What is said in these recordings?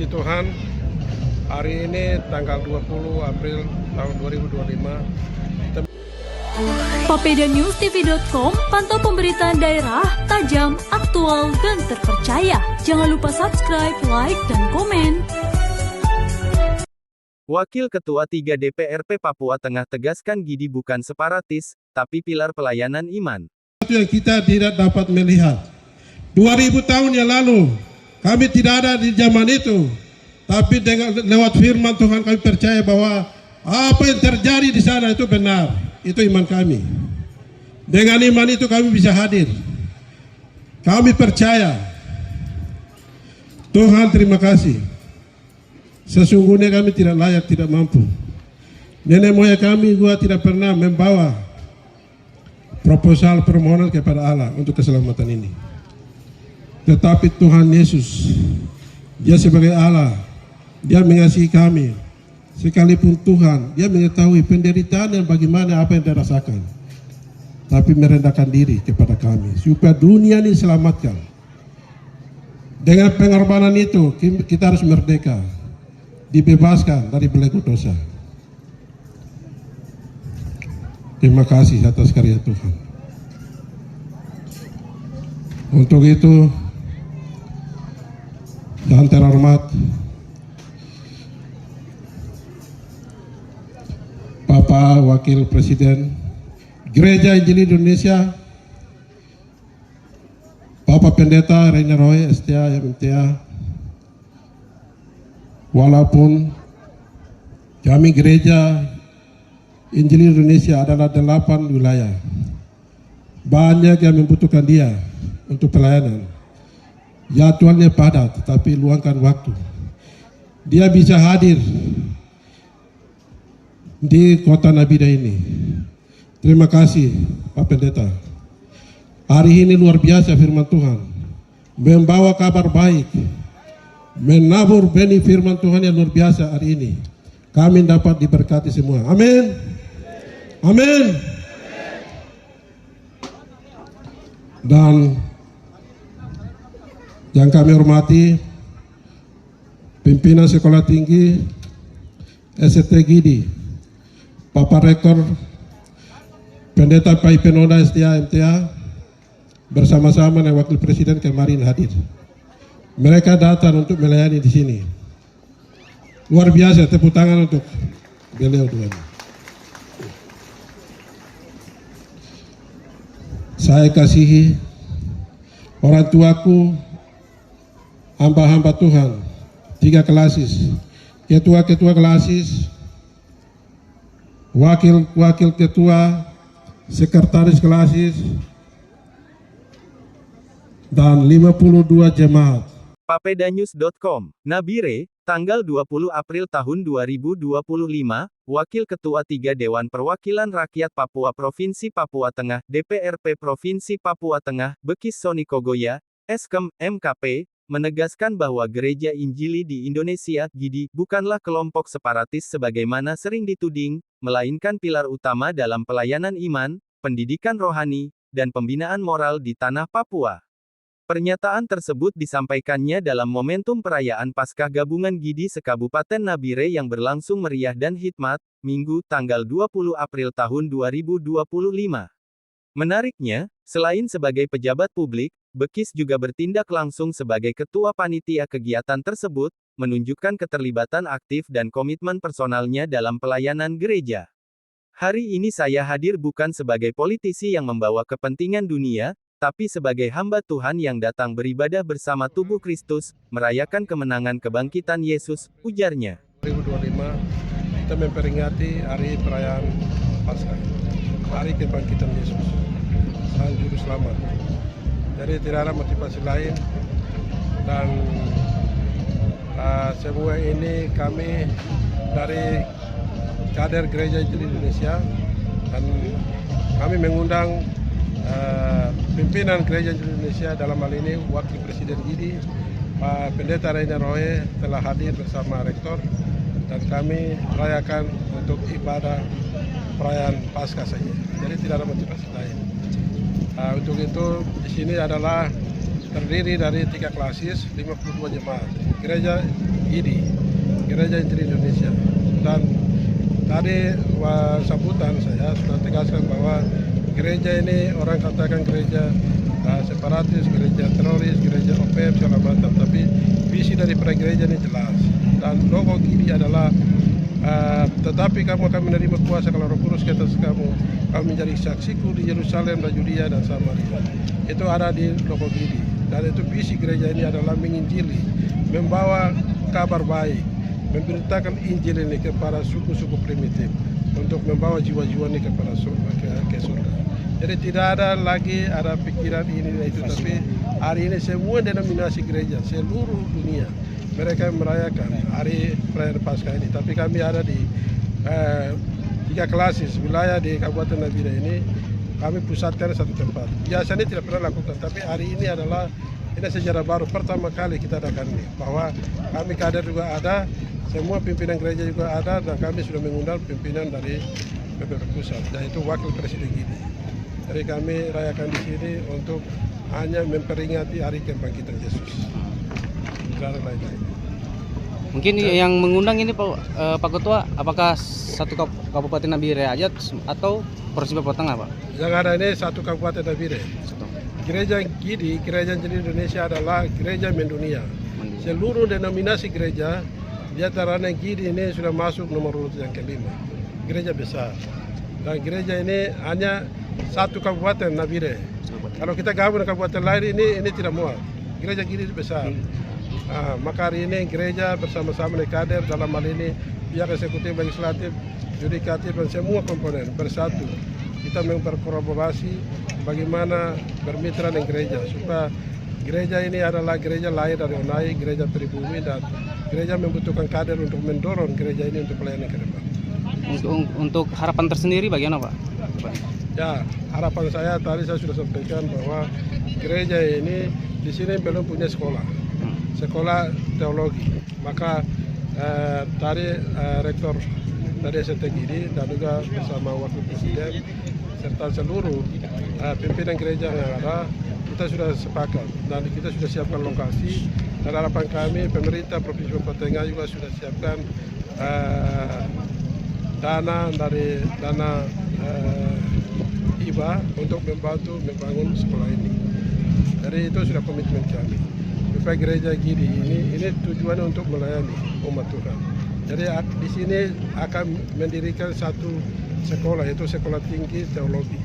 Tuhan, hari ini tanggal 20 April tahun 2025. Papedanews.tv.com, pantau pemberitaan daerah, tajam, aktual, dan terpercaya. Jangan lupa subscribe, like, dan komen. Wakil Ketua 3 DPRP Papua Tengah tegaskan Gidi bukan separatis, tapi pilar pelayanan iman. Itu yang kita tidak dapat melihat. 2000 tahun yang lalu, kami tidak ada di zaman itu. Tapi lewat firman Tuhan kami percaya bahwa apa yang terjadi di sana itu benar. Itu iman kami. Dengan iman itu kami bisa hadir. Kami percaya. Tuhan terima kasih. Sesungguhnya kami tidak layak, tidak mampu. Nenek moyang kami juga tidak pernah membawa proposal permohonan kepada Allah untuk keselamatan ini. Tetapi Tuhan Yesus, Dia sebagai Allah, Dia mengasihi kami. Sekalipun Tuhan, Dia mengetahui penderitaan dan bagaimana apa yang Dia rasakan. Tapi merendahkan diri kepada kami, supaya dunia ini diselamatkan. Dengan pengorbanan itu, kita harus merdeka. Dibebaskan dari belenggu dosa. Terima kasih atas karya Tuhan. Untuk itu, yang terhormat Bapak Wakil Presiden Gereja Injili Indonesia, Bapak Pendeta Rainer Roy STA MTA, walaupun kami Gereja Injili Indonesia adalah 8 wilayah, banyak yang membutuhkan Dia untuk pelayanan. Jadwalnya padat, tetapi luangkan waktu. Dia bisa hadir di kota Nabire ini. Terima kasih Pak Pendeta. Hari ini luar biasa firman Tuhan, membawa kabar baik, menabur benih firman Tuhan yang luar biasa hari ini. Kami dapat diberkati semua. Amin. Amin. Dan yang kami hormati pimpinan Sekolah Tinggi ST Gidi, Bapak Rektor Pendeta Pai Penoda STA MTA, bersama-sama dengan Wakil Presiden kemarin hadir. Mereka datang untuk melayani di sini. Luar biasa, tepuk tangan untuk beliau dua. Saya kasihi orang tuaku, hamba-hamba Tuhan, 3 kelasis, ketua-ketua kelasis, wakil-wakil ketua, sekretaris kelasis, dan 52 jemaat. Papedanews.com, Nabire, tanggal 20 April tahun 2025, Wakil Ketua 3 Dewan Perwakilan Rakyat Papua Provinsi Papua Tengah, DPRP Provinsi Papua Tengah, Bekis Soni Kogoya, Eskem, MKP, menegaskan bahwa Gereja Injili di Indonesia, GIDI, bukanlah kelompok separatis sebagaimana sering dituding, melainkan pilar utama dalam pelayanan iman, pendidikan rohani, dan pembinaan moral di tanah Papua. Pernyataan tersebut disampaikannya dalam momentum perayaan Paskah Gabungan GIDI se-Kabupaten Nabire yang berlangsung meriah dan hikmat, Minggu, tanggal 20 April tahun 2025. Menariknya, selain sebagai pejabat publik, Bekis juga bertindak langsung sebagai ketua panitia kegiatan tersebut, menunjukkan keterlibatan aktif dan komitmen personalnya dalam pelayanan gereja. Hari ini saya hadir bukan sebagai politisi yang membawa kepentingan dunia, tapi sebagai hamba Tuhan yang datang beribadah bersama tubuh Kristus, merayakan kemenangan kebangkitan Yesus, ujarnya. 2025, kita memperingati hari perayaan Paskah, hari kebangkitan Yesus, Sang Juru Selamat. Jadi tidak ada motivasi lain, dan semua ini kami dari kader Gereja Injili Indonesia, dan kami mengundang pimpinan Gereja Injili Indonesia, dalam hal ini Wakil Presiden GIDI, Pak Pendeta Rainer Roy telah hadir bersama Rektor, dan kami merayakan untuk ibadah perayaan Paskah saja. Jadi tidak ada motivasi lain. Untuk itu di sini adalah terdiri dari 3 klasis, 52 jemaat. Gereja GIDI, Gereja Injili Indonesia. Dan tadi sambutan saya sudah tegaskan bahwa gereja ini orang katakan gereja separatis, gereja teroris, gereja OPM segala macam, tapi visi daripada gereja ini jelas. Dan logo GIDI adalah tetapi kamu akan menerima kuasa kalau Roh Kudus ke atas kamu menjadi saksiku di Yerusalem dan Yudea dan Samaria. Itu ada di logo GIDI. Dan itu visi gereja ini adalah menginjili, membawa kabar baik, memberitakan Injil ini kepada suku-suku primitif untuk membawa jiwa-jiwa ini kepada ke surga. Jadi tidak ada lagi ada pikiran ini dan itu, tapi hari ini semua denominasi gereja seluruh dunia mereka merayakan hari perayaan Paskah ini. Tapi kami ada di 3 klasis wilayah di Kabupaten Nabire ini, kami pusatkan satu tempat. Biasanya tidak pernah lakukan, tapi hari ini adalah ini sejarah baru pertama kali kita adakan ini, bahwa kami kader juga ada, semua pimpinan gereja juga ada, dan kami sudah mengundang pimpinan dari PPP Pusat, yaitu Wakil Presiden GIDI. Jadi kami rayakan di sini untuk hanya memperingati hari kebangkitan Yesus. Tidak ada lain-lain. Mungkin yang mengundang ini Pak Ketua, apakah satu Kabupaten Nabire aja atau Provinsi Papua Tengah, Pak? Yang ada ini satu Kabupaten Nabire. Gereja GIDI, Gereja Injili Indonesia adalah gereja mendunia. Seluruh denominasi gereja, di antaranya GIDI ini sudah masuk nomor urut yang kelima. Gereja besar. Dan gereja ini hanya satu Kabupaten Nabire. Kalau kita gabung dengan kabupaten lain ini tidak muat. Gereja GIDI besar. Maka hari ini gereja bersama-sama dengan kader dalam hal ini pihak eksekutif, legislatif, yudikatif dan semua komponen bersatu. Kita berkolaborasi bagaimana bermitra dengan gereja supaya gereja ini adalah gereja lahir dari Onai, gereja pribumi, dan gereja membutuhkan kader untuk mendorong gereja ini untuk pelayanan ke depan. Untuk harapan tersendiri bagaimana, Pak? Ya, harapan saya tadi saya sudah sampaikan bahwa gereja ini di sini belum punya sekolah teologi. Maka tadi rektor dari SMT GIDI dan juga bersama Wakil Presiden serta seluruh pimpinan gereja yang ada, kita sudah sepakat dan kita sudah siapkan lokasi, dan harapan kami pemerintah Provinsi Papua Tengah juga sudah siapkan dana IBA untuk membantu membangun sekolah ini. Jadi itu sudah komitmen kami. Supaya gereja GIDI ini tujuannya untuk melayani umat Tuhan. Jadi di sini akan mendirikan satu sekolah, yaitu sekolah tinggi teologi.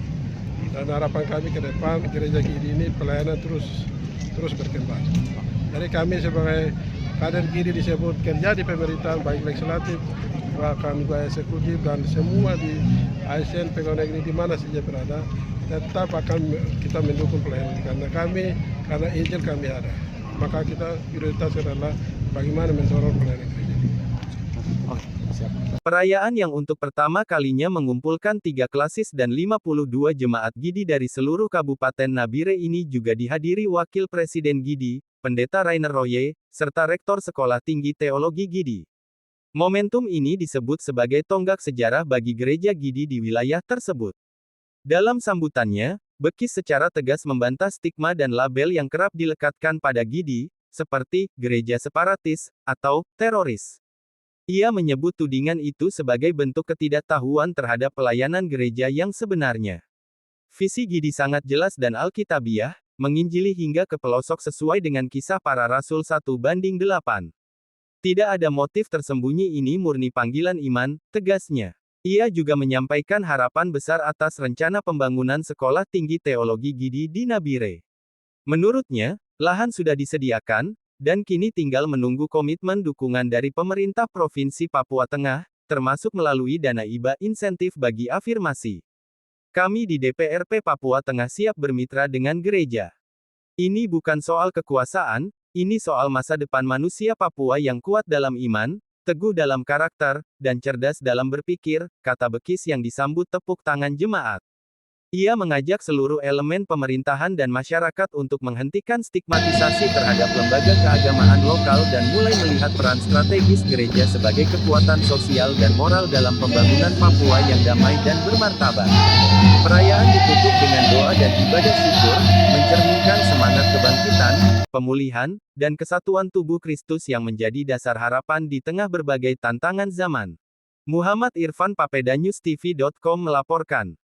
Dan harapan kami ke depan gereja GIDI ini pelayanan terus berkembang. Jadi kami sebagai kader GIDI disebut kerja di pemerintahan baik legislatif, kami juga eksekutif dan semua di ASN pegawai negeri di mana saja berada, tetap akan kita mendukung pelayanan karena Injil kami ada. Maka kita prioritas adalah bagaimana mendorong pelayanan gereja. Perayaan yang untuk pertama kalinya mengumpulkan 3 klasis dan 52 jemaat GIDI dari seluruh Kabupaten Nabire ini juga dihadiri Wakil Presiden GIDI, Pendeta Rainer Roye, serta Rektor Sekolah Tinggi Teologi GIDI. Momentum ini disebut sebagai tonggak sejarah bagi gereja GIDI di wilayah tersebut. Dalam sambutannya, Bekis secara tegas membantah stigma dan label yang kerap dilekatkan pada GIDI, seperti gereja separatis atau teroris. Ia menyebut tudingan itu sebagai bentuk ketidaktahuan terhadap pelayanan gereja yang sebenarnya. Visi GIDI sangat jelas dan alkitabiah, menginjili hingga ke pelosok sesuai dengan Kisah Para Rasul 1:8. Tidak ada motif tersembunyi, ini murni panggilan iman, tegasnya. Ia juga menyampaikan harapan besar atas rencana pembangunan Sekolah Tinggi Teologi GIDI di Nabire. Menurutnya, lahan sudah disediakan, dan kini tinggal menunggu komitmen dukungan dari pemerintah Provinsi Papua Tengah, termasuk melalui dana IBA insentif bagi afirmasi. Kami di DPRP Papua Tengah siap bermitra dengan gereja. Ini bukan soal kekuasaan, ini soal masa depan manusia Papua yang kuat dalam iman, teguh dalam karakter, dan cerdas dalam berpikir, kata Bekis yang disambut tepuk tangan jemaat. Ia mengajak seluruh elemen pemerintahan dan masyarakat untuk menghentikan stigmatisasi terhadap lembaga keagamaan lokal dan mulai melihat peran strategis gereja sebagai kekuatan sosial dan moral dalam pembangunan Papua yang damai dan bermartabat. Perayaan ditutup dengan doa dan ibadah syukur, mencerminkan semangat kebangkitan, pemulihan, dan kesatuan tubuh Kristus yang menjadi dasar harapan di tengah berbagai tantangan zaman. Muhammad Irfan, papedanewstv.com melaporkan.